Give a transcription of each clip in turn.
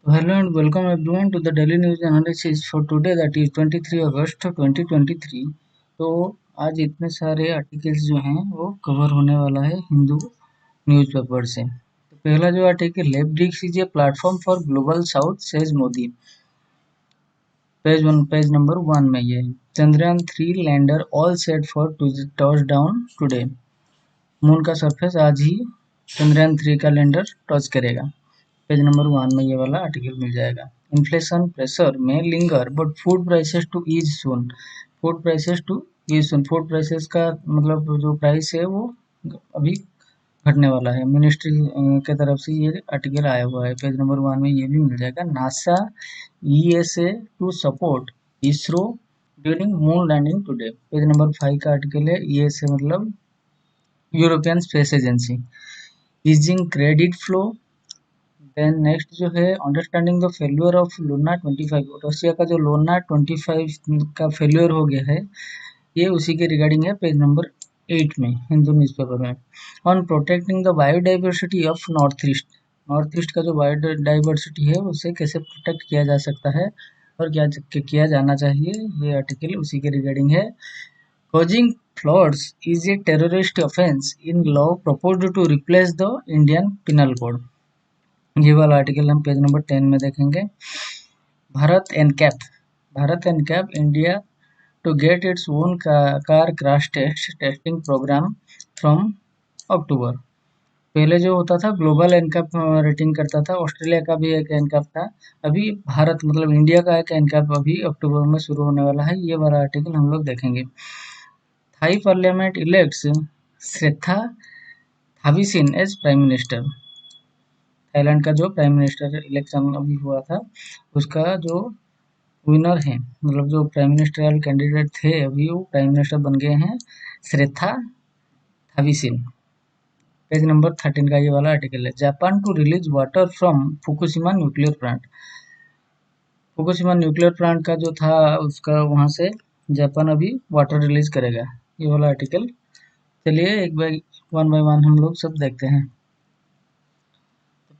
Hello and welcome everyone to the daily news analysis for today, that is 23 अगस्त 2023। तो आज इतने सारे articles जो हैं वो कवर होने वाला है हिंदू न्यूज़पेपर से। तो पहला जो आर्टिकल है, BRICS is a platform for global south says Modi. Page number 1 में ये Chandrayaan 3 lander all set for touch down today. Moon का सरफेस आज ही चंद्रयान 3 का लैंडर टच करेगा। पेज नंबर 1 में ये वाला आर्टिकल मिल जाएगा। Inflation pressure may linger but food prices to ease soon. Food prices to ease soon, food prices का मतलब जो प्राइस है वो अभी घटने वाला है। मिनिस्ट्री के तरफ से ये आर्टिकल आया हुआ है। पेज नंबर 1 में ये भी मिल जाएगा। NASA ESA to support ISRO during moon landing today. Page number 5 का आर्टिकल है। ईएसए मतलब European space agency. Easing credit flow. Then next जो है, understanding the failure of Luna 25। Russia का जो लूना 25 का फेल्यूर हो गया है, ये उसी के रिगार्डिंग है। पेज नंबर 8 में हिंदू न्यूज़पेपर में। On protecting the biodiversity of north east. North east का जो बायोडाइवर्सिटी है उसे कैसे प्रोटेक्ट किया जा सकता है और क्या किया जाना चाहिए, ये आर्टिकल उसी के रिगार्डिंग है। Causing floods is a terrorist offense in law proposed to replace the Indian Penal Code। ये वाला आर्टिकल हम पेज नंबर 10 में देखेंगे। Bharat NCAP India to get its own car crash testing programme from October. पहले जो होता था ग्लोबल एनकैप रेटिंग करता था, ऑस्ट्रेलिया का भी एक एनकैप था। अभी भारत मतलब इंडिया का एक एनकैप अभी अक्टूबर में शुरू होने वाला है। ये वाला आर्टिकल हम लोग देखेंगे। Thai parliament elects Srettha Thavisin as prime minister. Thailand का जो प्राइम मिनिस्टर इलेक्शन अभी हुआ था, उसका जो विनर है, मतलब जो प्राइम मिनिस्टरियल कैंडिडेट थे, अभी वो प्राइम मिनिस्टर बन गए हैं, श्रेथा थाविसिन। पेज नंबर 13 का ये वाला आर्टिकल है। Japan to release water from Fukushima nuclear plant. Fukushima nuclear plant का जो था, उसका वहां से जापान अभी वाटर रिलीज करेगा। ये वाला आर्टिकल, चलिए एक बार वन बाय वन हम लोग सब देखते हैं।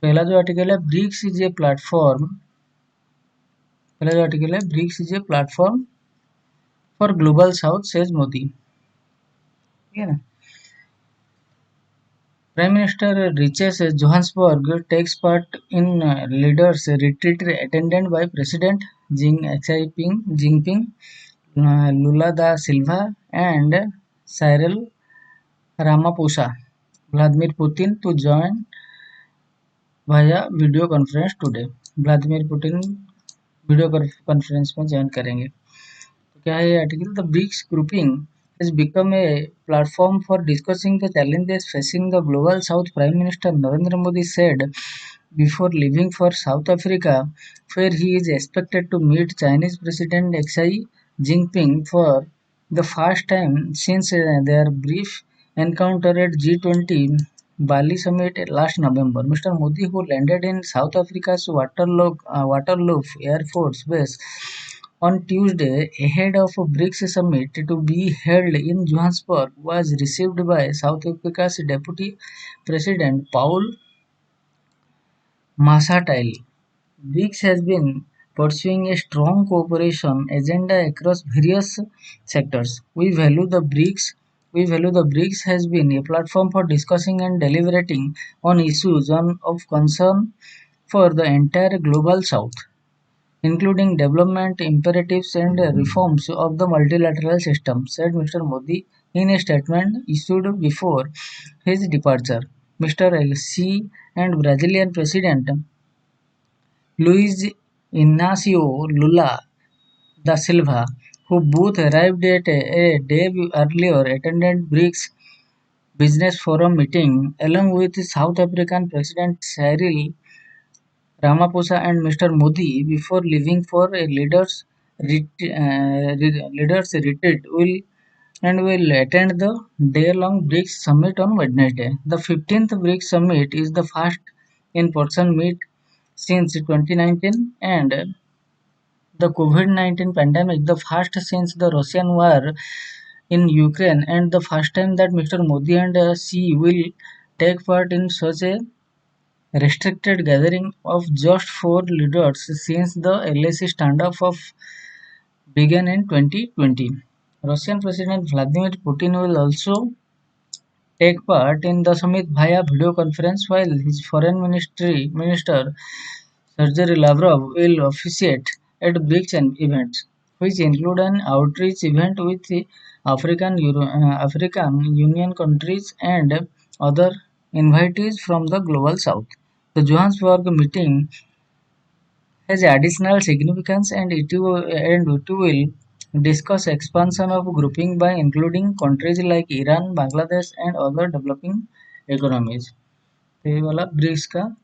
पहला जो आर्टिकल है, ब्रिक्स इज ए प्लेटफॉर्म। पहला जो आर्टिकल है, BRICS is a platform for global south says Modi. ठीक है ना। Prime minister reaches Johannesburg, takes part in leaders retreat attended by president Jinping, Lula da Silva and Cyril Ramaphosa. Vladimir Putin to join via video conference today. Vladimir Putin video conference में join करेंगे। तो क्या है ये article? The BRICS grouping has become a platform for discussing the challenges facing the global south, Prime Minister Narendra Modi said before leaving for South Africa, where he is expected to meet Chinese President Xi Jinping for the first time since their brief encounter at G20 Bali summit last November. Mr. Modi, who landed in South Africa's Waterloo Air Force Base on Tuesday ahead of a BRICS summit to be held in Johannesburg, was received by South Africa's Deputy President Paul Mashatile. BRICS has been pursuing a strong cooperation agenda across various sectors. We value the BRICS has been a platform for discussing and deliberating on issues of concern for the entire global south, including development imperatives and reforms of the multilateral system, said Mr. Modi in a statement issued before his departure. Mr. Xi and Brazilian President Luiz Inácio Lula da Silva, who both arrived at a day earlier, attended BRICS Business Forum meeting along with South African President Cyril Ramaphosa and Mr. Modi before leaving for a leaders retreat will attend the day-long BRICS summit on Wednesday. The 15th BRICS summit is the first in-person meet since 2019 and the COVID-19 pandemic, the first since the Russian war in Ukraine, and the first time that Mr. Modi and Xi will take part in such a restricted gathering of just 4 leaders since the LAC standoff of began in 2020. Russian President Vladimir Putin will also take part in the summit via video conference while his foreign minister Sergey Lavrov will officiate at BRICS events, which include an outreach event with the African Union countries and other invitees from the Global South. The Johannesburg meeting has additional significance and it will discuss expansion of grouping by including countries like Iran, Bangladesh and other developing economies. तो ये वाला BRICS का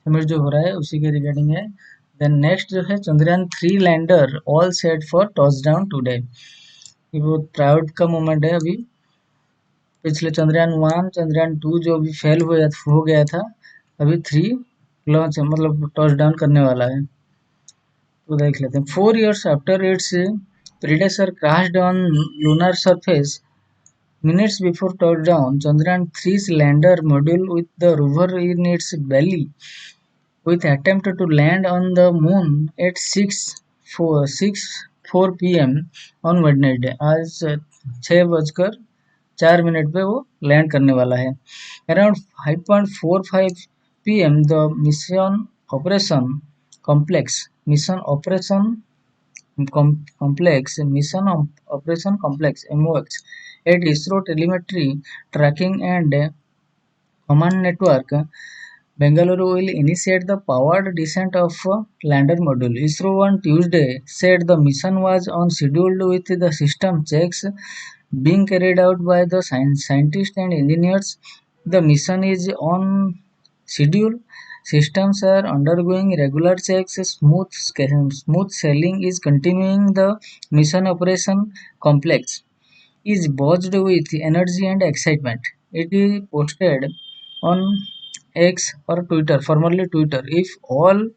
summit जो हो रहा है उसी के रिगार्डिंग है। देन नेक्स्ट जो है Chandrayaan 3 lander all set for toss down today. ये बहुत प्राउड का मोमेंट है। अभी पिछले चंद्रयान 1 चंद्रयान 2 जो अभी फेल हो गया था, अभी 3 लॉन्च मतलब टॉस डाउन करने वाला है। तो देख लेते हैं। 4 years after its predecessor crashed on lunar surface, minutes before touchdown, Chandrayaan 3's lander module with the rover in its belly with attempt to land on the moon at 6:04 p.m. on Wednesday. आज 6:04 पे वो land करने वाला है। Around 5:45 p.m. the mission operation complex MOX at ISRO telemetry tracking and command network Bengaluru will initiate the powered descent of lander module. ISRO on Tuesday said the mission was on schedule with the system checks being carried out by the scientists and engineers. The mission is on schedule. Systems are undergoing regular checks. Smooth sailing is continuing. The mission operation complex is buzzed with energy and excitement. It is posted on X or Twitter, formerly Twitter. If all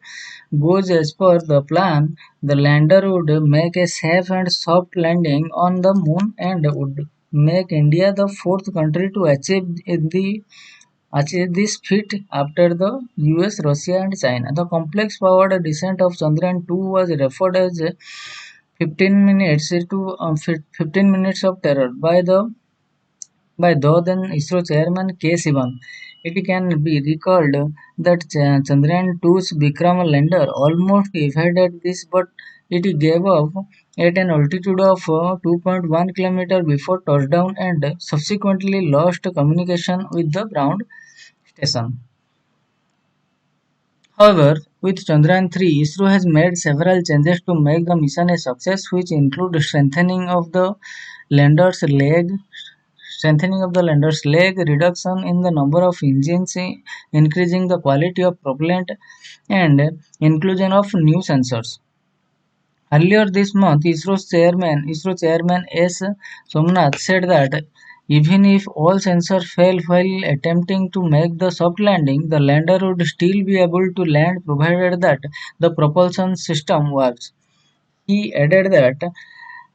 goes as per the plan, the lander would make a safe and soft landing on the moon and would make India the fourth country to achieve this feat after the US, Russia and China. The complex powered descent of Chandrayaan 2 was referred as 15 minutes of terror by the then ISRO chairman K. Sivan. It can be recalled that Chandrayaan 2's VIKRAM lander almost evaded this, but it gave up at an altitude of 2.1 km before touchdown and subsequently lost communication with the ground station. However, with Chandrayaan 3, ISRO has made several changes to make the mission a success, which include lander's leg, strengthening of the lander's leg, reduction in the number of engines, increasing the quality of propellant, and inclusion of new sensors. Earlier this month, ISRO chairman S. Somnath said that even if all sensors fail while attempting to make the soft landing, the lander would still be able to land provided that the propulsion system works. He added that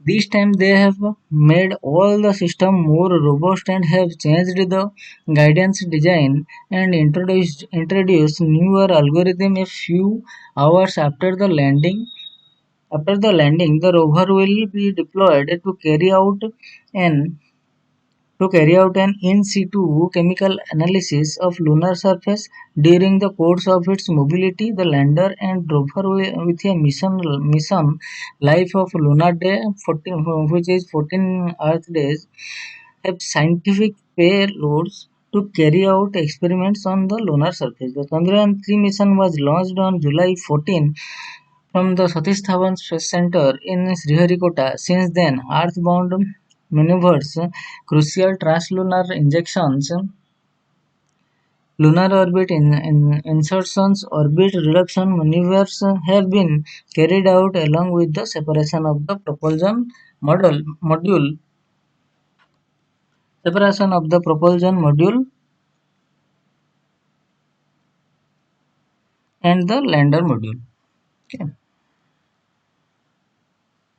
this time they have made all the system more robust and have changed the guidance design and introduced newer algorithm a few hours after the landing. After the landing, the rover will be deployed an to carry out an in situ chemical analysis of lunar surface. During the course of its mobility, the lander and rover with a mission life of lunar day 14, which is 14 Earth days, have scientific payloads to carry out experiments on the lunar surface. The Chandrayaan 3 mission was launched on July 14 from the Satish Dhawan Space Center in Sriharikota. Since then, Earthbound maneuvers, crucial translunar injections, lunar orbit insertions, orbit reduction maneuvers have been carried out along with the separation of the propulsion module and the lander module. Okay.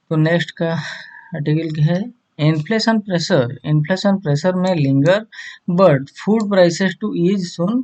तो next का article क्या है? Inflation pressure may linger but food prices to ease soon.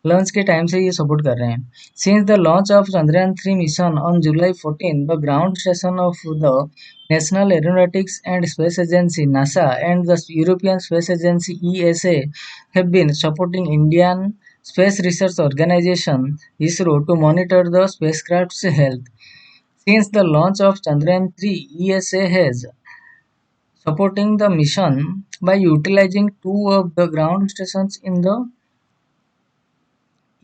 Launch के time से ये support कर रहे हैं. Since the launch of Chandrayaan 3 mission on July 14, the ground station of the National Aeronautics and Space Agency NASA and the European space Agency ESA have been supporting Indian Space Research Organization ISRO to monitor the spacecraft's health. Since the launch of Chandrayaan 3, ESA has supporting the mission by utilizing two of the ground stations in the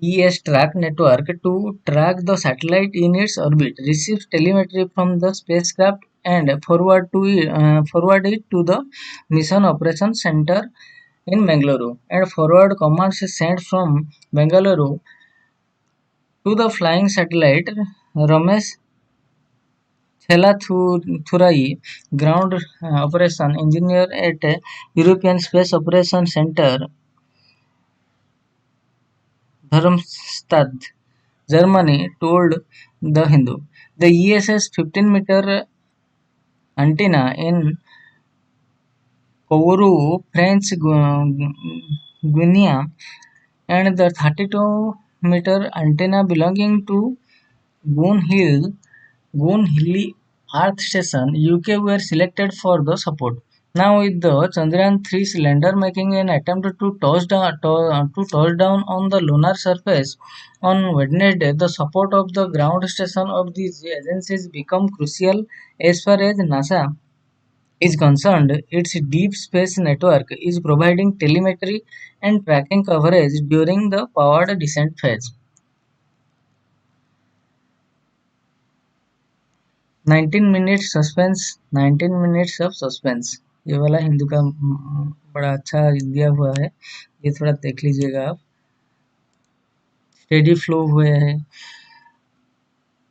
ES-track network to track the satellite in its orbit, receives telemetry from the spacecraft and forward it to the Mission Operations Center in Bengaluru, and forward commands sent from Bengaluru to the flying satellite Ramesh Chelathurai, ground operation engineer at European Space Operations Center, Darmstadt, Germany, told The Hindu. The ESS 15-meter antenna in Kourou, French Guiana, and the 32-meter antenna belonging to Goon Hill Goonhilly Earth Station, UK were selected for the support. Now with the Chandrayaan 3 cylinder making an attempt to touch down on the lunar surface on Wednesday, the support of the ground station of these agencies become crucial as far as NASA is concerned. Its deep space network is providing telemetry and tracking coverage during the powered descent phase. 19 minutes suspense 19 minutes of suspense ये वाला हिंदू का बड़ा अच्छा दिया हुआ है, ये थोड़ा देख लीजिएगा आप. स्टेडी फ्लो हुए है,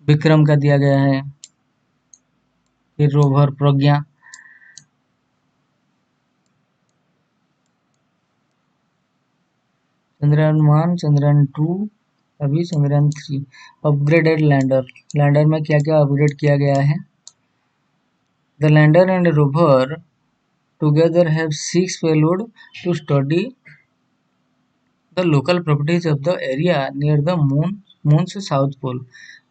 विक्रम का दिया गया है, फिर रोवर प्रज्ञा, चंद्रयान 1, चंद्रयान 2, अभी चंद्रयान 3. अपग्रेडेड लैंडर में क्या क्या अपग्रेड किया गया है. The lander and rover together have 6 payload to study the local properties of the area near the moon's south pole.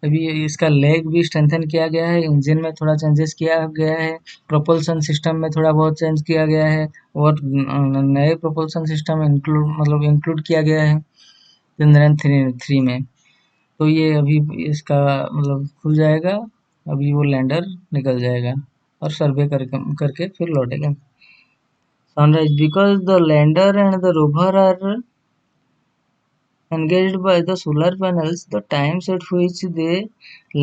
अभी इसका लेग भी स्ट्रेंथन किया गया है, इंजन में थोड़ा चेंजेस किया गया है, प्रोपल्सन सिस्टम में थोड़ा बहुत चेंज किया गया है और नए प्रोपल्सन सिस्टम इंक्लूड किया गया है चंद्रयान 3 में. तो ये अभी इसका खुल जाएगा, अभी वो लैंडर निकल जाएगा और सर्वे करके फिर लौटेगा. Sunrise because the lander and the rover are engaged by the solar panels, the times at which they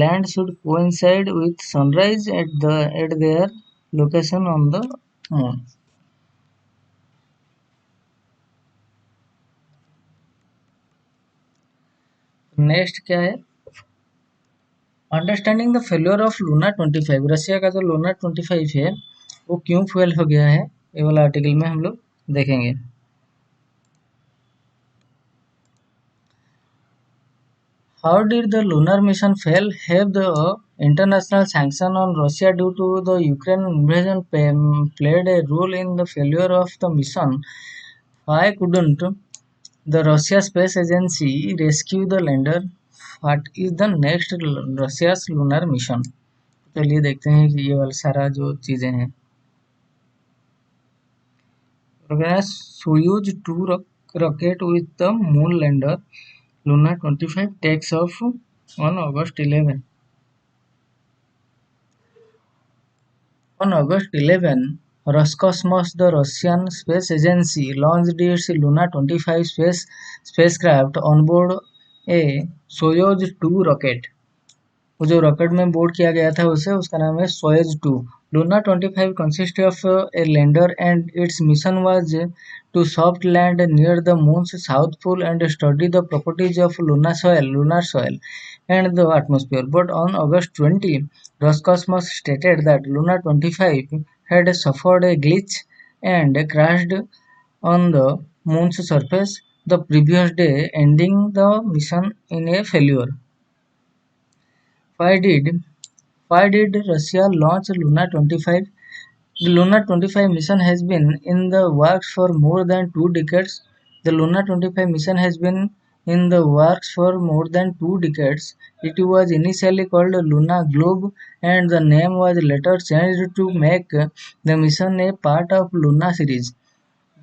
land should coincide with sunrise at their location on the moon. Next क्या है, understanding the failure of Luna 25. Russia का जो Luna 25 है वो क्यों fail हो गया है, ये वाला आर्टिकल में हम लोग देखेंगे. How did the lunar mission fail? Have the international sanction on Russia due to the Ukraine invasion played a role in the failure of the mission? Why couldn't the Russia Space Agency rescue the lander? What is the next Russia's lunar mission? चलिए देखते हैं कि ये वाला सारा जो चीजें हैं. Soyuz 2 rocket with the moon lander Luna 25 takes off on August 11. On August 11, Roscosmos, the Russian space agency, launched its Luna 25 spacecraft on board a Soyuz 2 rocket. वो जो रॉकेट में बोर्ड किया गया था उसका नाम है Soyuz 2. Luna 25 consist of a lander and its mission was to soft land near the moon's south pole and study the properties of lunar soil and the atmosphere. But on August 20, Roscosmos stated that Luna 25 had suffered a glitch and crashed on the moon's surface the previous day, ending the mission in a failure. Why did Russia launch Luna 25? The Luna 25 mission has been in the works for more than 2 decades. The Luna 25 mission has been in the works for more than 2 decades. It was initially called Luna Globe, and the name was later changed to make the mission a part of Luna series.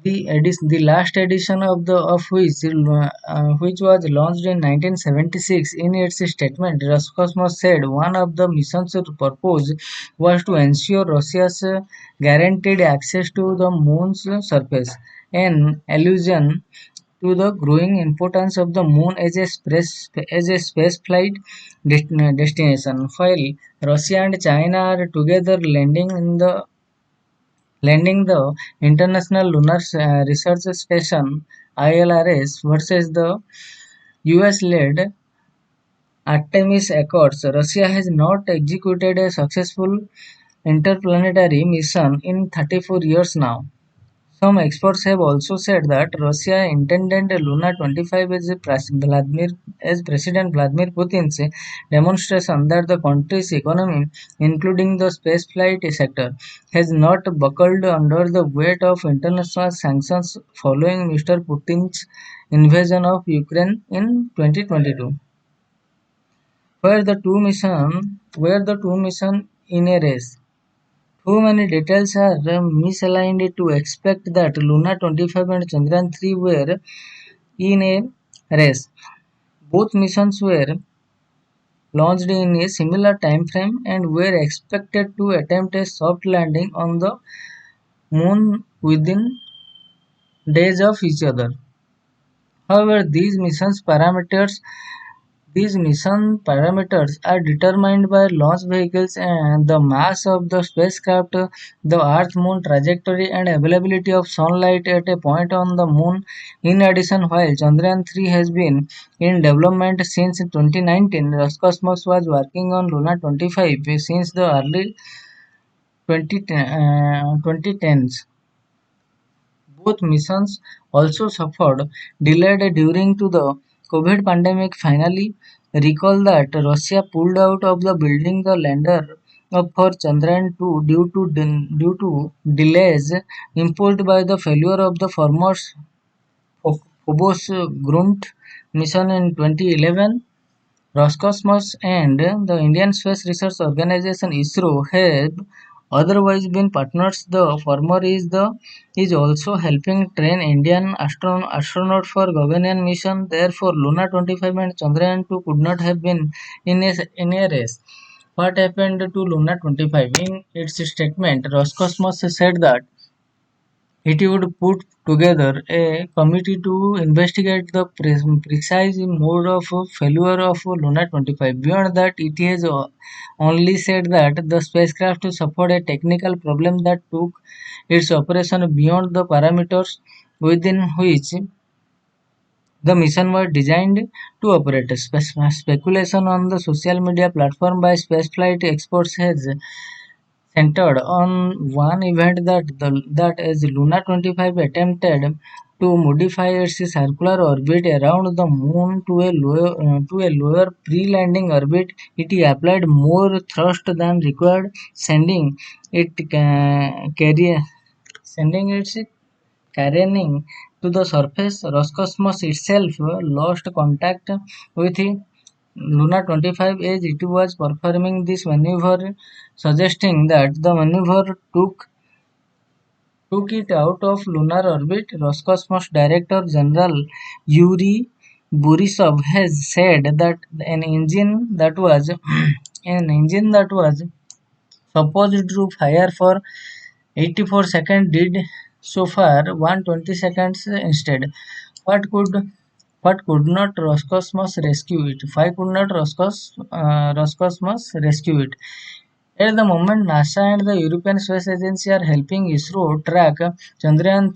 The last edition of which was launched in 1976, in its statement, Roscosmos said one of the mission's purpose was to ensure Russia's guaranteed access to the moon's surface, an allusion to the growing importance of the moon as a spaceflight destination. While Russia and China are together landing the International Lunar Research Station (ILRS) versus the US-led Artemis Accords, Russia has not executed a successful interplanetary mission in 34 years now. Some experts have also said that Russia intended Luna 25 as President Vladimir Putin's demonstration that the country's economy, including the spaceflight sector, has not buckled under the weight of international sanctions following Mr. Putin's invasion of Ukraine in 2022. Were the two mission in a race? Too many details are misaligned to expect that Luna 25 and Chandrayaan 3 were in a race. Both missions were launched in a similar time frame and were expected to attempt a soft landing on the moon within days of each other. However, these mission parameters are determined by launch vehicles and the mass of the spacecraft, the Earth-Moon trajectory, and availability of sunlight at a point on the Moon. In addition, while Chandrayaan 3 has been in development since 2019, Roscosmos was working on Luna 25 since the early 2010s. Both missions also suffered delay during to the COVID pandemic. Finally, recall that Russia pulled out of the building the lander up for Chandrayaan 2 due to delays imposed by the failure of the former Phobos Grunt mission in 2011. Roscosmos and the Indian Space Research Organisation (ISRO) have otherwise been partners. The former is also helping train Indian astronauts for Gaganyaan mission. Therefore, Luna 25 and Chandrayaan 2 could not have been in a race. What happened to Luna 25? In its statement, Roscosmos said that it would put together a committee to investigate the precise mode of failure of Luna 25. Beyond that, it has only said that the spacecraft suffered a technical problem that took its operation beyond the parameters within which the mission was designed to operate. Speculation on the social media platform by spaceflight experts has centered on one event that as Luna 25 attempted to modify its circular orbit around the moon to a lower pre-landing orbit, it applied more thrust than required, it carry, sending its careening to the surface. Roscosmos itself lost contact with Luna 25 as it was performing this maneuver, suggesting that the maneuver took it out of lunar orbit. Roscosmos Director General Yuri Borisov has said that an engine that was an engine that was supposed to fire for 84 seconds did so far 120 seconds instead. What could what could not Roscosmos rescue it? Why could not Roscosmos rescue it? At the moment, NASA and the European Space Agency are helping ISRO track Chandrayaan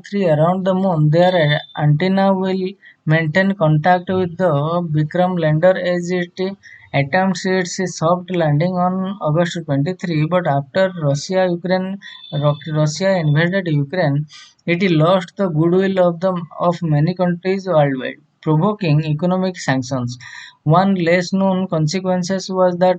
3 around the moon. Their antenna will maintain contact with the VIKRAM lander as it attempts its soft landing on August 23. But after Russia invaded Ukraine, it lost the goodwill of many countries worldwide, provoking economic sanctions. One less known consequence was that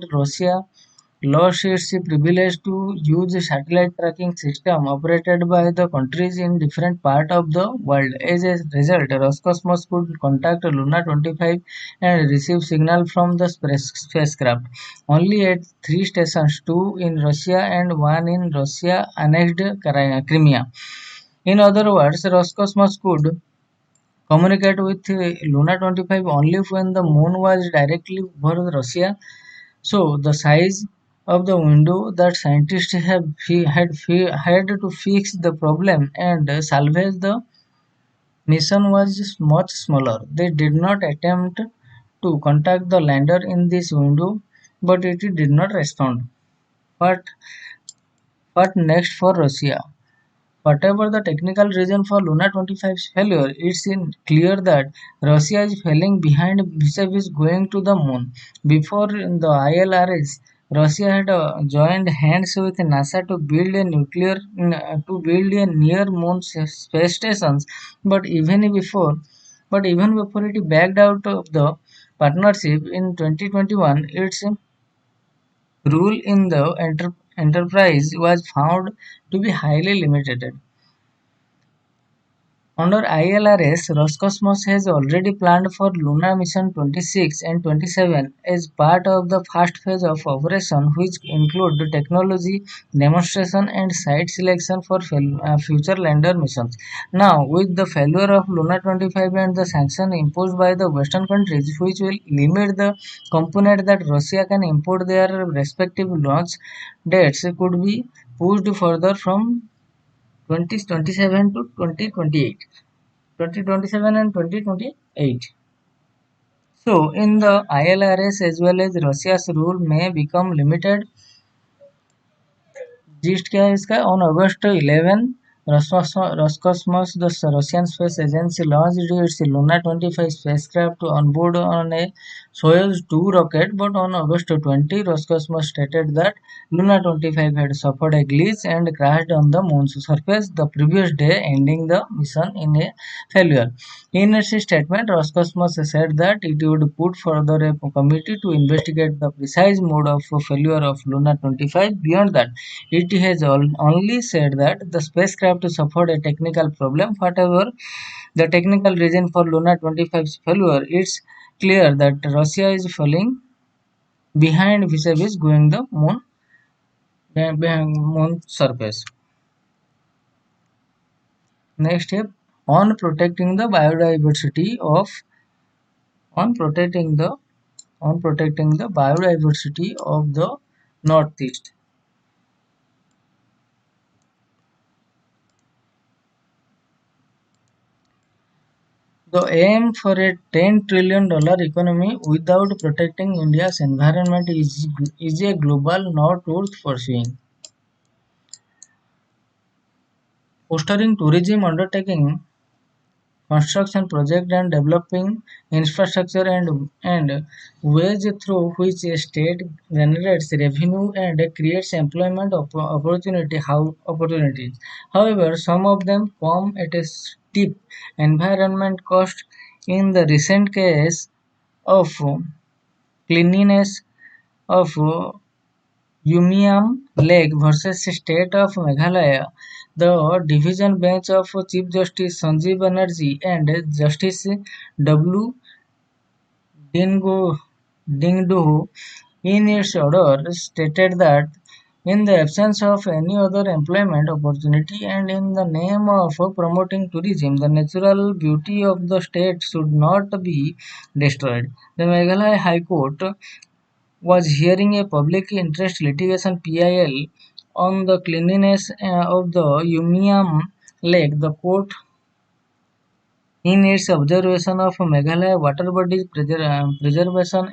lost its privilege to use a satellite tracking system operated by the countries in different parts of the world. As a result, Roscosmos could contact Luna 25 and receive signal from the spacecraft. Only at three stations, two in Russia and one in Russia-annexed Crimea. In other words, Roscosmos could communicate with Luna 25 only when the moon was directly over Russia. So the size of the window that scientists had to fix the problem and salvage the mission was much smaller. They did not attempt to contact the lander in this window, but it did not respond. But what next for Russia? Whatever the technical reason for Luna 25's failure, it's clear that Russia is falling behind vis-a-vis going to the moon. Before the ILRS, Russia had joined hands with NASA to build a near moon space stations, but even before it backed out of the partnership in 2021, its role in the enterprise was found to be highly limited. Under ILRS, Roscosmos has already planned for lunar mission 26 and 27 as part of the first phase of operation, which include technology demonstration and site selection for future lander missions. Now, with the failure of Luna 25 and the sanction imposed by the Western countries, which will limit the component that Russia can import, their respective launch dates could be pushed further from 2027 to 2028. 2027 and 2028. So, in the ILRS as well as Russia's rule may become limited. Gist क्या है इसका? On August 11, Roscosmos, the Russian space agency, launched its Luna 25 spacecraft on board on a Soyuz 2 rocket, but on August 20, Roscosmos stated that Luna 25 had suffered a glitch and crashed on the moon's surface the previous day, ending the mission in a failure. In its statement, Roscosmos said that it would put further a committee to investigate the precise mode of failure of Luna 25. Beyond that, it has only said that the spacecraft suffered a technical problem. Whatever the technical reason for Luna 25's failure, it's clear that Russia is falling behind vis-a-vis going the behind moon surface. Next step on protecting the biodiversity of on protecting the biodiversity of the Northeast. The aim for a $10 trillion economy without protecting India's environment is a global not worth pursuing. Fostering tourism undertaking construction project and developing infrastructure and ways through which a state generates revenue and creates employment opportunities. However, some of them come at a steep environment cost. In the recent case of cleanliness of Umiam Lake versus State of Meghalaya, the division bench of Chief Justice Sanjeev Banerjee and Justice W. Dingdoo in its order stated that in the absence of any other employment opportunity and in the name of promoting tourism, the natural beauty of the state should not be destroyed. The Meghalaya High Court was hearing a public interest litigation (PIL) on the cleanliness of the Umiam Lake. The court, in its observation of Meghalaya water bodies preservation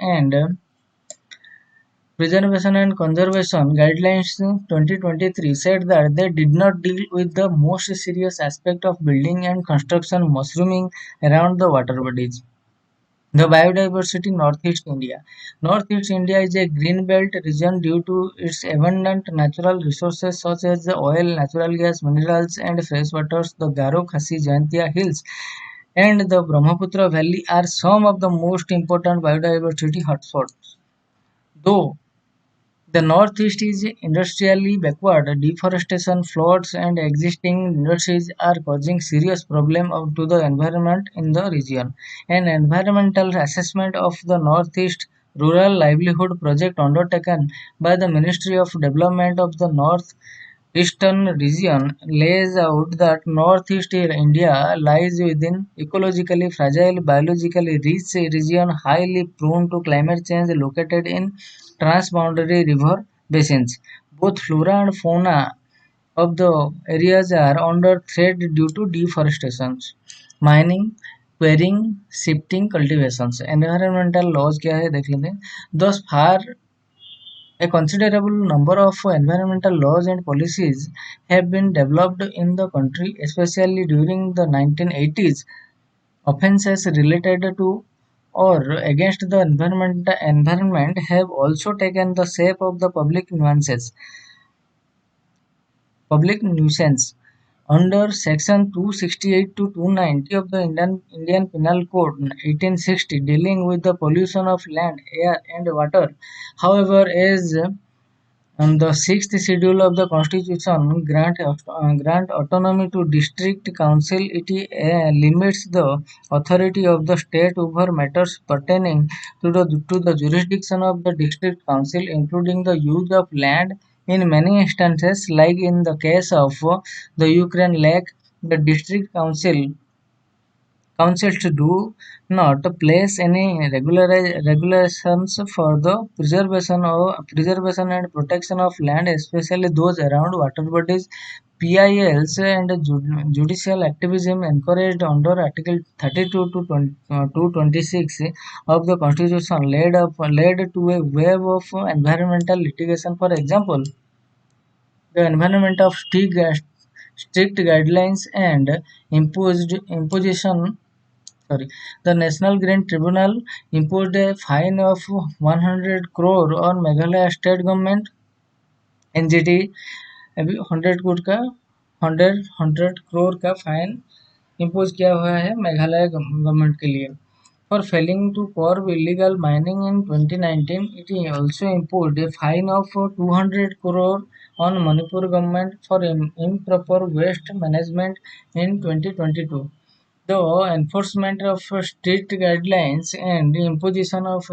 and conservation guidelines 2023, said that they did not deal with the most serious aspect of building and construction mushrooming around the water bodies. The biodiversity Northeast India. Northeast India is a green belt region due to its abundant natural resources such as the oil, natural gas, minerals and freshwaters. The Garo Khasi Jaintia Hills and the Brahmaputra Valley are some of the most important biodiversity hotspots. Though The Northeast is industrially backward. Deforestation, floods, and existing industries are causing serious problems to the environment in the region. An environmental assessment of the Northeast Rural Livelihood Project undertaken by the Ministry of Development of the Northeastern region lays out that Northeast India lies within ecologically fragile, biologically rich region highly prone to climate change located in transboundary river basins. Both flora and fauna of the areas are under threat due to deforestation, mining, quarrying, shifting cultivations. Environmental laws क्या है देख लेते हैं. Thus far, a considerable number of environmental laws and policies have been developed in the country, especially during the 1980s. Offences related to or against the environment have also taken the shape of the public nuisance. Under Section 268 to 290 of the Indian Penal Code 1860 dealing with the pollution of land, air and water. However, as the sixth schedule of the Constitution grant autonomy to district council. It limits the authority of the state over matters pertaining to the jurisdiction of the district council, including the use of land. In many instances, like in the case of the Ukraine lake, the district councils do not place any regulations for the preservation and protection of land, especially those around water bodies. PILs and judicial activism encouraged under Article 32 to 226 of the Constitution led to a wave of environmental litigation. For example, the environment of strict guidelines and imposition. Sorry, the National Green Tribunal imposed a fine of 100 crore on Meghalaya State Government NGT. अभी 100 करोड़ का fine impose किया हुआ है Meghalaya government के लिए for failing to curb illegal mining in 2019. It also imposed a fine of 200 crore on Manipur government for improper waste management in 2022. The enforcement of strict guidelines and imposition of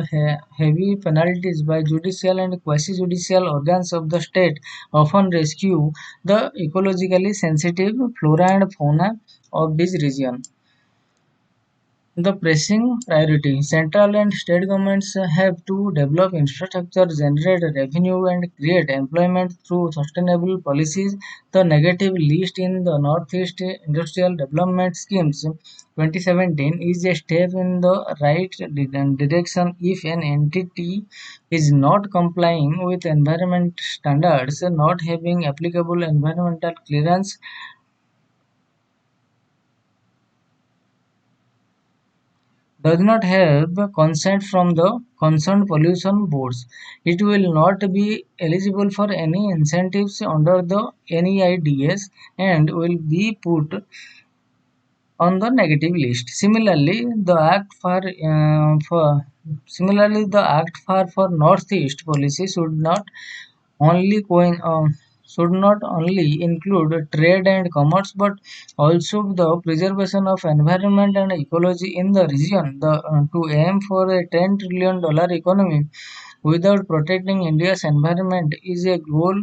heavy penalties by judicial and quasi-judicial organs of the state often rescue the ecologically sensitive flora and fauna of this region. The pressing priority. Central and state governments have to develop infrastructure, generate revenue, and create employment through sustainable policies. The negative list in the Northeast Industrial Development Schemes 2017 is a step in the right direction if an entity is not complying with environment standards, not having applicable environmental clearance, does not have consent from the concerned pollution boards. It will not be eligible for any incentives under the NEIDS and will be put on the negative list. Similarly, the Act for Northeast policy only coin, uh, should not only include trade and commerce but also the preservation of environment and ecology in the region. To aim for a $10 trillion economy without protecting India's environment is a goal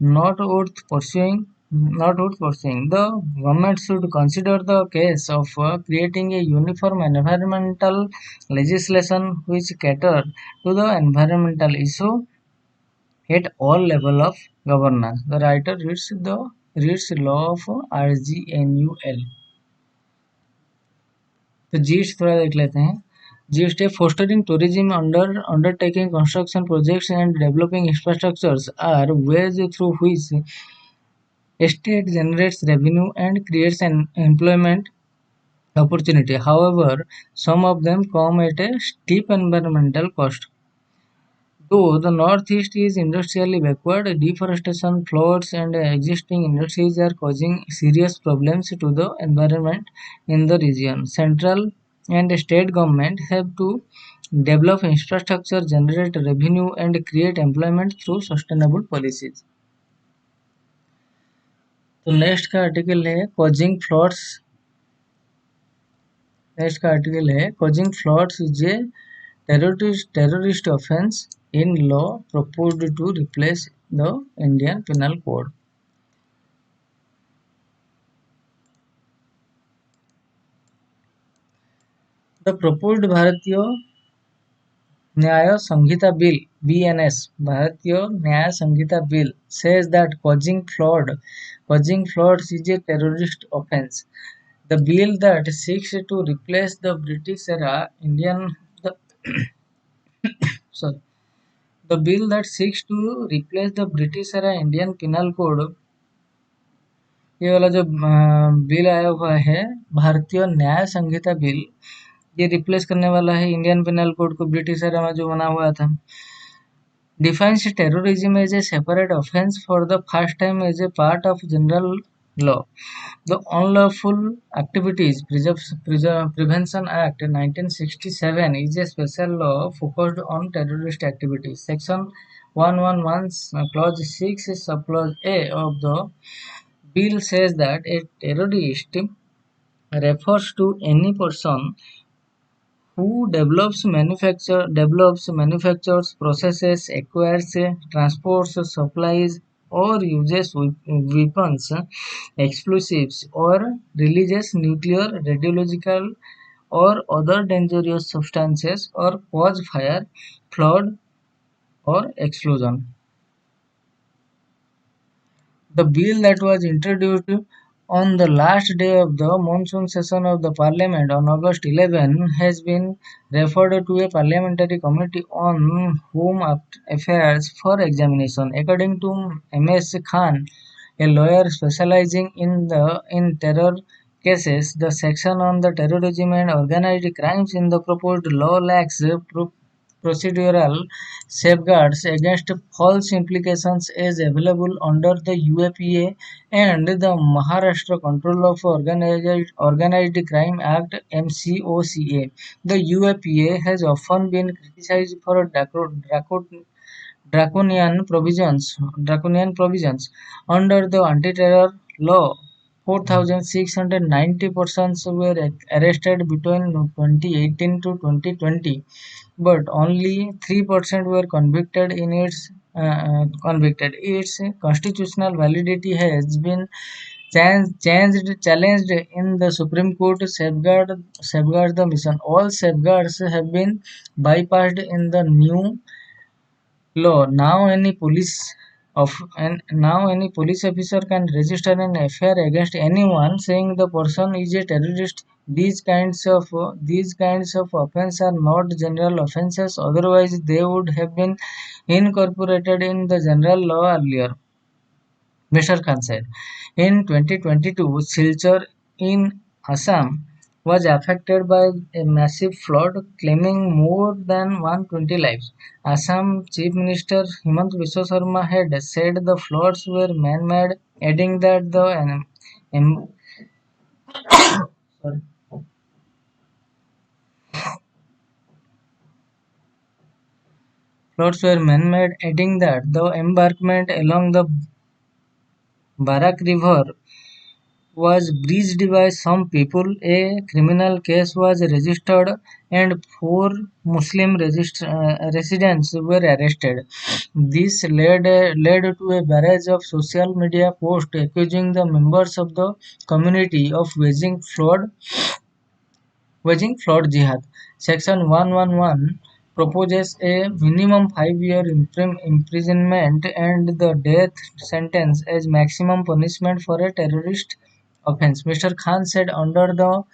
not worth pursuing. Not worth pursuing. The government should consider the case of creating a uniform environmental legislation which cater to the environmental issue at all level of governance. The writer reads law of RGNUL. तो yeast थोड़ा देख लेते हैं. GST fostering tourism undertaking construction projects and developing infrastructures are ways through which a state generates revenue and creates an employment opportunity. However, some of them come at a steep environmental cost. Though the Northeast is industrially backward, deforestation, floods, and existing industries are causing serious problems to the environment in the region. Central and state government have to develop infrastructure, generate revenue, and create employment through sustainable policies. तो next का article है causing floods. Next का article है causing floods is a terrorist offense in law proposed to replace the Indian Penal Code. The proposed Bharatiya न्याय संहिता bill (BNS) भारतीय न्याय संहिता bill says that causing floods is a terrorist offense. The bill that seeks to replace the British era Indian the sorry the bill that seeks to replace the British era Indian Penal Code, ये वाला जो bill आया हुआ है भारतीय न्याय संहिता bill, ये replace करने वाला है इंडियन पेनल कोड को, ब्रिटिश एरा में जो बना हुआ था। Defines terrorism as a separate offense for the first time as a part of general law. The Unlawful Activities Prevention Act 1967 is a special law focused on terrorist activities. Section 111 Clause 6 Subclause A of the bill says that a terrorist refers to any person who manufactures, processes, acquires, transports, supplies, or uses weapons, explosives, or releases nuclear, radiological, or other dangerous substances, or cause fire, flood, or explosion. The bill that was introduced on the last day of the monsoon session of the Parliament on August 11 has been referred to a parliamentary committee on Home Affairs for examination. According to M.S. Khan, a lawyer specializing in terror cases, the section on the terrorism and organized crimes in the proposed law lacks procedural safeguards against false implications as available under the UAPA and the Maharashtra Control of Organized Crime Act (MCOCA). The UAPA has often been criticized for draconian provisions. Under the anti-terror law, 4,690 persons were arrested between 2018 to 2020, but only 3% were convicted in its convicted. Its constitutional validity has been challenged in the Supreme Court. Safeguard the mission. All safeguards have been bypassed in the new law. Now any police officer can register an FIR against anyone saying the person is a terrorist. These kinds of offences are not general offences, otherwise they would have been incorporated in the general law earlier, Mr. Khan said. In 2022, Silchar in Assam was affected by a massive flood, claiming more than 120 lives. Assam Chief Minister Himant Biswa Sarma had said the floods were man-made, adding that the em- sorry, floods were man-made, adding that the embankment along the Barak River was breached by some people. A criminal case was registered and four Muslim residents were arrested. This led to a barrage of social media posts accusing the members of the community of waging flood jihad. Section 111 proposes a minimum 5-year imprisonment and the death sentence as maximum punishment for a terrorist offense. Mr. Khan said under the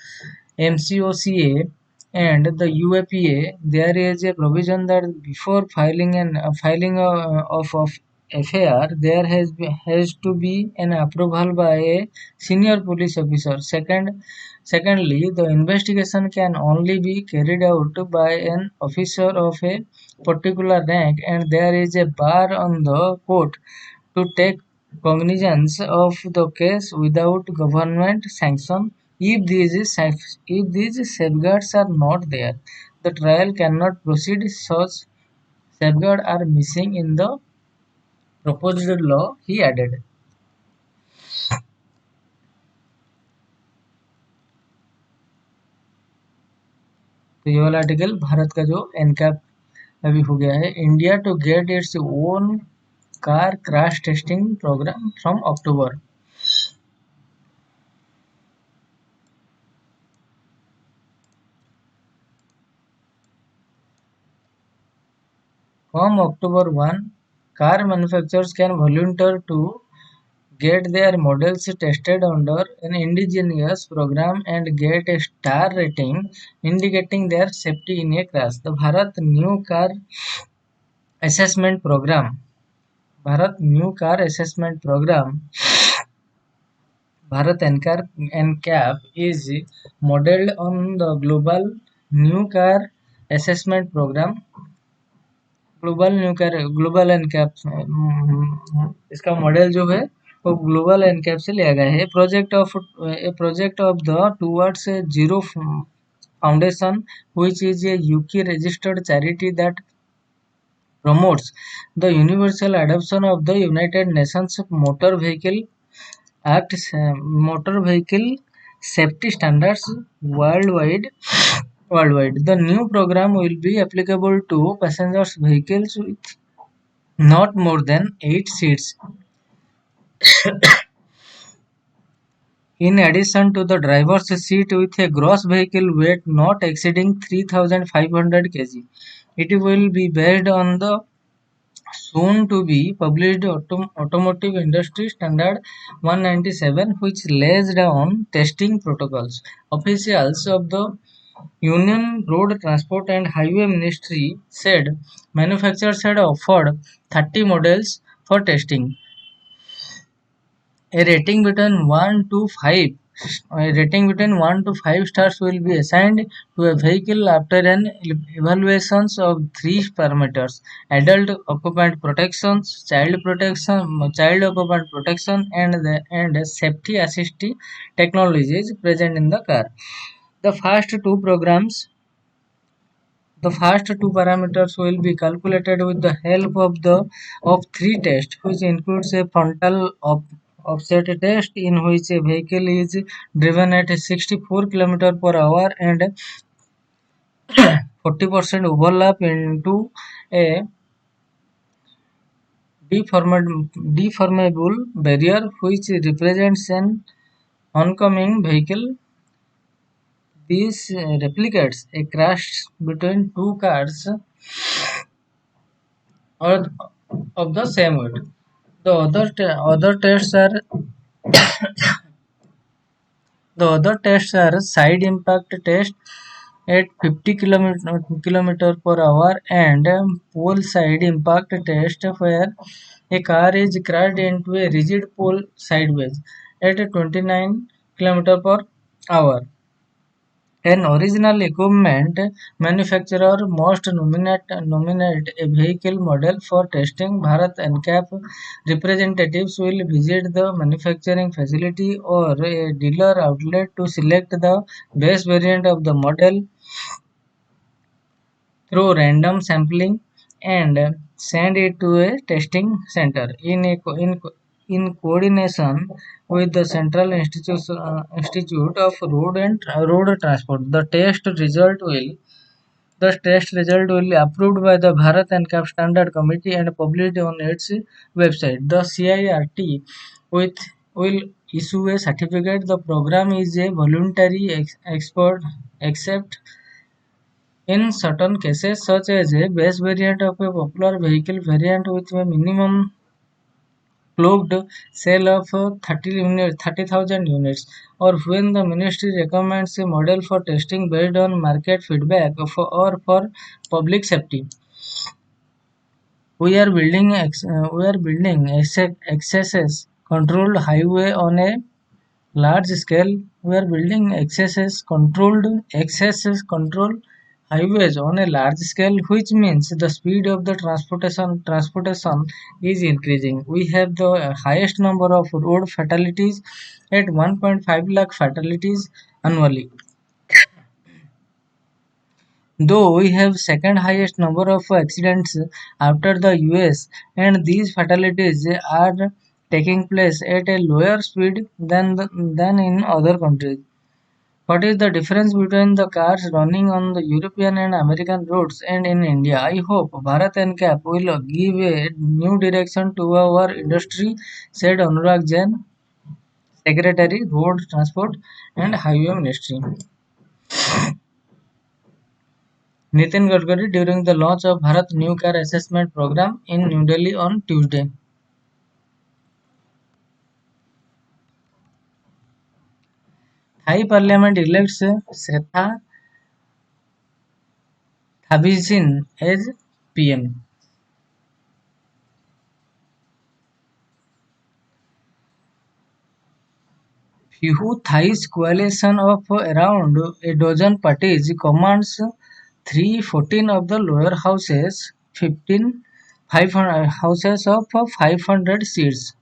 MCOCA and the UAPA, there is a provision that before filing of FIR, there has to be an approval by a senior police officer. Secondly, the investigation can only be carried out by an officer of a particular rank, and there is a bar on the court to take cognizance of the case without government sanction. If these safeguards are not there, the trial cannot proceed. Such safeguards are missing in the proposed law, he added. तो ये वाला article Bharat का जो NCAP अभी हो गया है. India to get its own car crash testing programme from October. From October 1, car manufacturers can volunteer to get their models tested under an indigenous program and get a star rating indicating their safety in a crash. The Bharat New Car Assessment Program. Bharat New Car Assessment Program. Bharat NCAP is modeled on the Global New Car Assessment Program. Global NCAP इसका model जो है वो global NCAP से लिया गया है. Project of the towards zero foundation which is a UK registered charity that promotes the universal adoption of the United Nations Motor Vehicle Act motor vehicle safety standards worldwide. The new program will be applicable to passengers vehicles with not more than 8 seats. In addition to the driver's seat with a gross vehicle weight not exceeding 3,500 kg, it will be based on the soon to be published Automotive Industry Standard 197, which lays down testing protocols. Officials of the Union Road Transport and Highway Ministry said manufacturers had offered 30 models for testing. A rating between 1 to 5 stars will be assigned to a vehicle after an evaluation of three parameters: adult occupant protection, child occupant protection, and safety assistive technologies present in the car. The first two parameters will be calculated with the help of three tests, which includes a frontal offset test in which a vehicle is driven at 64 km per hour and 40% overlap into a deformable barrier which represents an oncoming vehicle. This replicates a crash between two cars or of the same weight. The other tests are side impact test at 50 km per hour and pole side impact test where a car is crashed into a rigid pole sideways at 29 km per hour. An original equipment manufacturer must nominate a vehicle model for testing. Bharat NCAP representatives will visit the manufacturing facility or a dealer outlet to select the best variant of the model through random sampling and send it to a testing center. In coordination with the Central Institute of Road Transport, the test result will be approved by the Bharat NCAP Standard Committee and published on its website. The CIRT with will issue a certificate. The program is a voluntary export except in certain cases, such as a base variant of a popular vehicle variant with a minimum clocked sale of 30,000 units, or when the ministry recommends a model for testing based on market feedback or for public safety. We are building accesses controlled highway on a large scale. We are building accesses controlled highways on a large scale, which means the speed of the transportation is increasing. We have the highest number of road fatalities at 1.5 lakh fatalities annually. Though we have second highest number of accidents after the US, and these fatalities are taking place at a lower speed than in other countries. What is the difference between the cars running on the European and American roads and in India? I hope Bharat and CAP will give a new direction to our industry, said Anurag Jain, Secretary, Road Transport and Highway Ministry. Nitin Gadkari during the launch of Bharat New Car Assessment Program in New Delhi on Tuesday. Thai Parliament elects Sretha Thavisin as PM. Phu Thai's coalition of around a dozen parties commands 314 of the lower houses, 15 500 houses of 500 seats.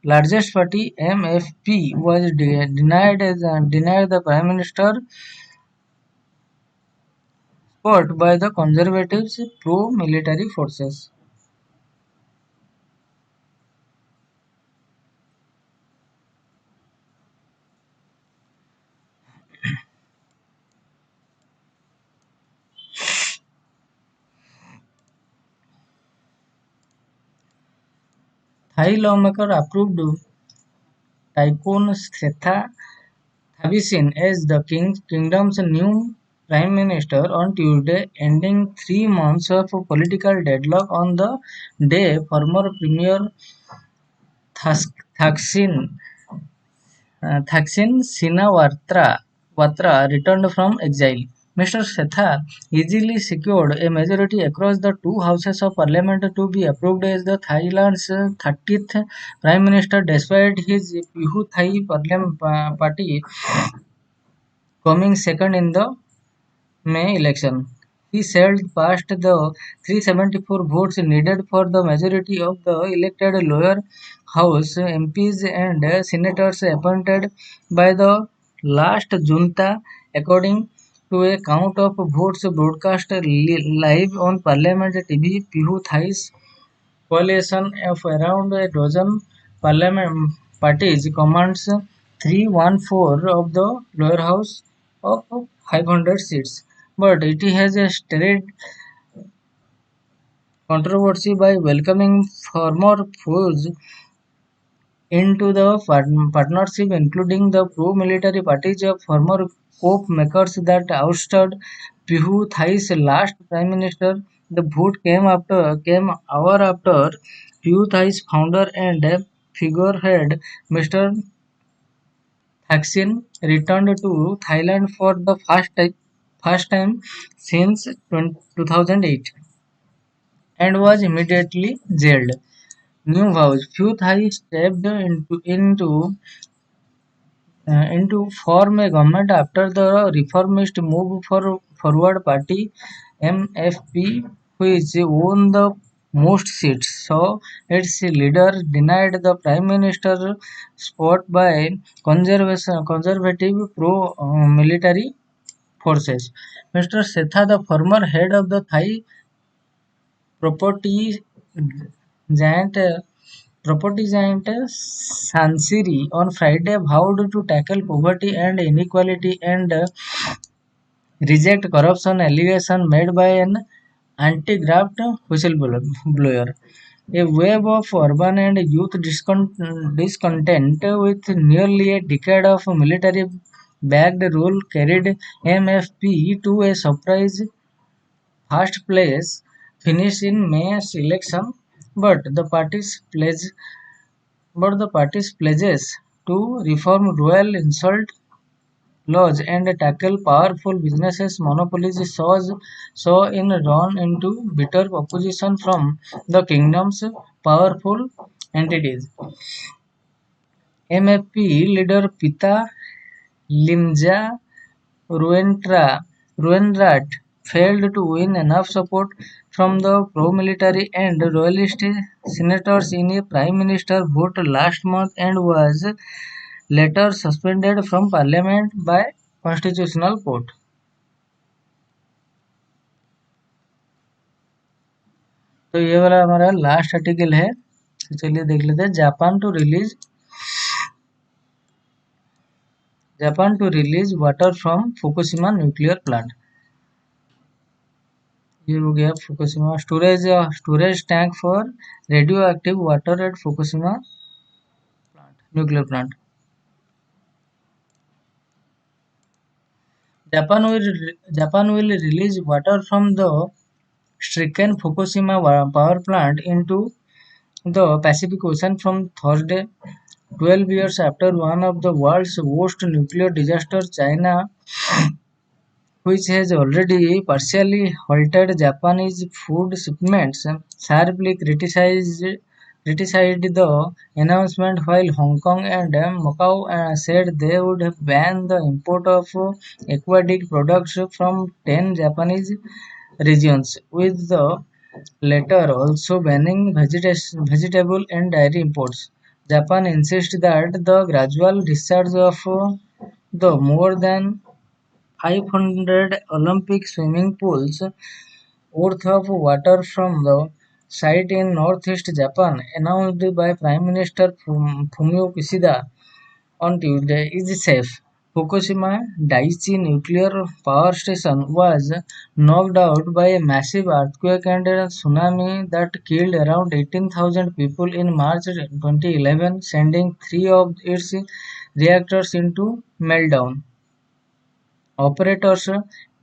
Largest party MFP was denied the Prime Minister spot by the Conservatives pro-military forces. Thai lawmaker approved tycoon Sretha Thavisin as the kingdom's new prime minister on Tuesday, ending 3 months of political deadlock on the day former premier Thaksin Thaksin Shinawatra returned from exile. Mr. Shetha easily secured a majority across the two houses of parliament to be approved as the Thailand's 30th prime minister despite his Pihu Thai party coming second in the May election. He sailed past the 374 votes needed for the majority of the elected lower house MPs and senators appointed by the last junta, according to a count of votes broadcast live on Parliament TV. Pihu Thai's coalition of around a dozen parliament parties commands 314 of the lower house of 500 seats, but it has stirred controversy by welcoming former foes into the partnership, including the pro-military parties of former COP makers that ousted Pihu Thai's last prime minister. The vote came hour after Pihu Thai's founder and figurehead Mr. Thaksin returned to Thailand for the first time since 2008 and was immediately jailed. New vows. Few Thai stepped into form a government after the reformist move for Forward Party (MFP), which won the most seats, saw its leader denied the prime minister spot by conservative pro-military forces. Mr. Setha, the former head of the Thai property giant Property giant Sansiri on Friday vowed to tackle poverty and inequality and reject corruption allegations made by an anti-graft whistleblower. A wave of urban and youth discontent with nearly a decade of military-backed rule carried MFP to a surprise first place finish in May's election, but the party's pledges to reform royal insult laws and tackle powerful businesses monopolies saw in run into bitter opposition from the kingdom's powerful entities. MFP leader Pita Limja Ruenrat failed to win enough support from the pro-military and royalist senators in a prime minister vote last month and was later suspended from parliament by constitutional court. तो ये वाला हमारा last article है, तो चलिए देख लेते हैं। Japan to release water from Fukushima nuclear plant. ये हो गया Fukushima. Storage tank for radioactive water at Fukushima nuclear plant. Japan will release water from the stricken Fukushima power plant into the Pacific Ocean from Thursday, 12 years after one of the world's worst nuclear disasters. China, which has already partially halted Japanese food shipments, sharply criticized the announcement, while Hong Kong and Macau said they would ban the import of aquatic products from 10 Japanese regions, with the latter also banning vegetable and dairy imports. Japan insists that the gradual discharge of the more than 500 Olympic swimming pools worth of water from the site in northeast Japan, announced by Prime Minister Fumio Kishida on Tuesday, is safe. Fukushima Daiichi nuclear power station was knocked out by a massive earthquake and a tsunami that killed around 18,000 people in March 2011, sending three of its reactors into meltdown. Operators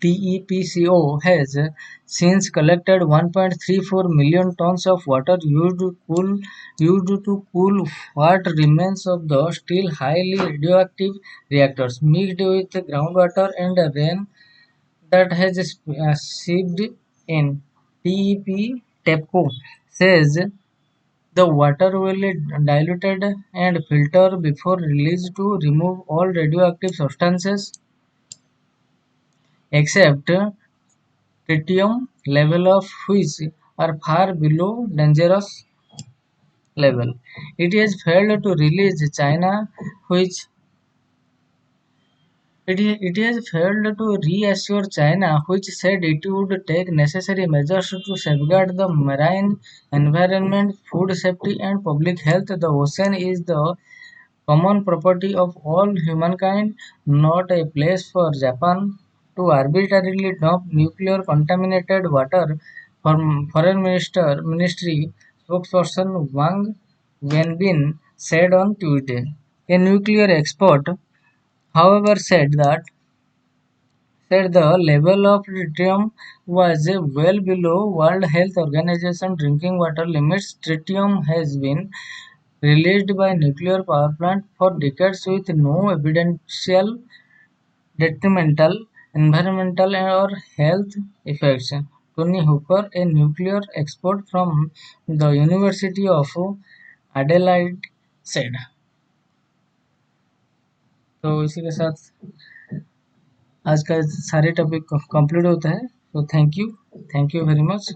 TEPCO has since collected 1.34 million tons of water used to cool what remains of the still highly radioactive reactors, mixed with groundwater and rain that has seeped in. TEP TEPCO says the water will be diluted and filtered before release to remove all radioactive substances except tritium, level of which are far below dangerous level. It has failed to release China, which it has failed to reassure China, which said it would take necessary measures to safeguard the marine environment, food safety, and public health. The ocean is the common property of all humankind, not a place for Japan to arbitrarily dump nuclear contaminated water, Foreign Ministry spokesperson Wang Wenbin said on Tuesday. A nuclear expert, however, said the level of tritium was well below World Health Organization drinking water limits. Tritium has been released by nuclear power plant for decades with no evidential detrimental environmental or health effects. Tony Hooper, a nuclear expert from the University of Adelaide, said. तो इसी के साथ आज का सारे topic complete होता है। तो थैंक यू वेरी मच।